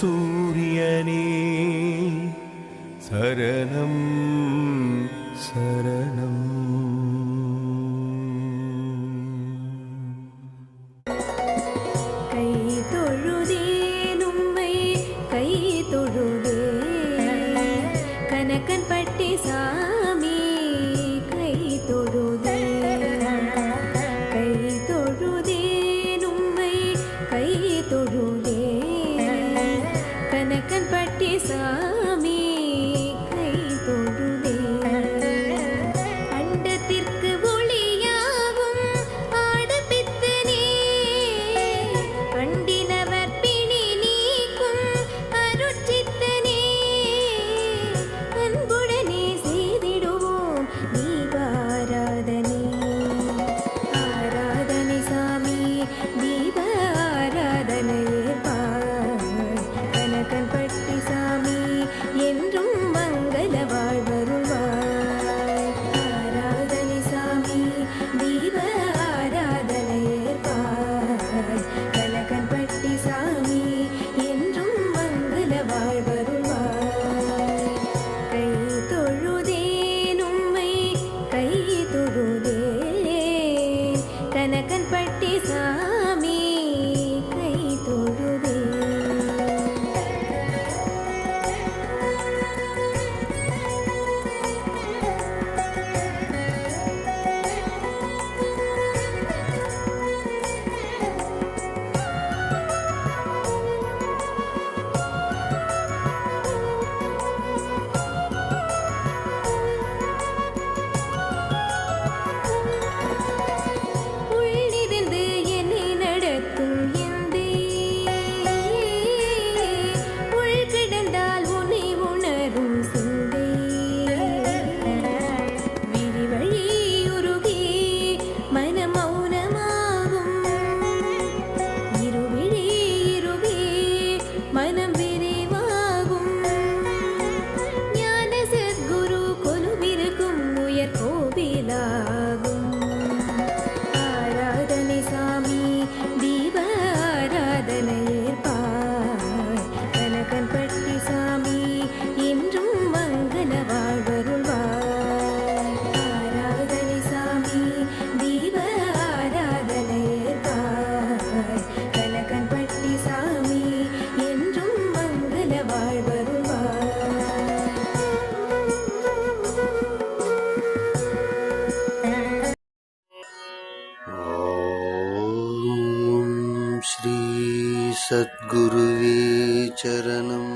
சூரியனே சரணம் சரணம். கை தொழுதே நும்மை கை தொழுதே கனகன் பட்டி சாமி கை தொழுதே கை தொழுதே நும்மை கை தொழுதே கனகன் பட்டி சாமி கை தொழுதே அண்டத்திற்கு ஒளியாகும் ஆடபித்தனே அண்டினவர் பிணி நீக்கும் அருட்சித்தனே அன்புடனே செய்திடுவோம் தீபாராதனை ஆராதனை சாமி தீப ஆராதனையே கனகன் பட்டி சாமி என்றும் மங்கள வாழ்வருள்வாய் ஆராதனை சாமி தீப ஆராதனையே கனகன் பட்டி சாமி என்றும் மங்கள வாழ்வருள்வாய் கை தொழுதே நும்மை கை தொழுதே கனகன் பட்டி சாமி கை தொழுதே. உள்ளிருந்து என்னை நடத்தும் எந்தே உள் கிடந்தால் உன்னை உணரும் சிந்தை விரிவழி உருகி மன மௌனமாகும் இருவிழி இருகி மனம் விரிவாகும் ஞான சத்குரு கொலுவிருக்கும் உயர் கோவிலாகும் ஆராதனை சாமி தீப ஆராதனையே கனகன் பட்டி சாமி என்றும் மங்கள வாழ்வருள்வாய் ஆராதனை சாமி தீப ஆராதனையே கனகன் பட்டி சாமி என்றும் மங்கள வாழ்வருள்வாய். ஓம் ஸ்ரீ சத்குருவே சரணம்.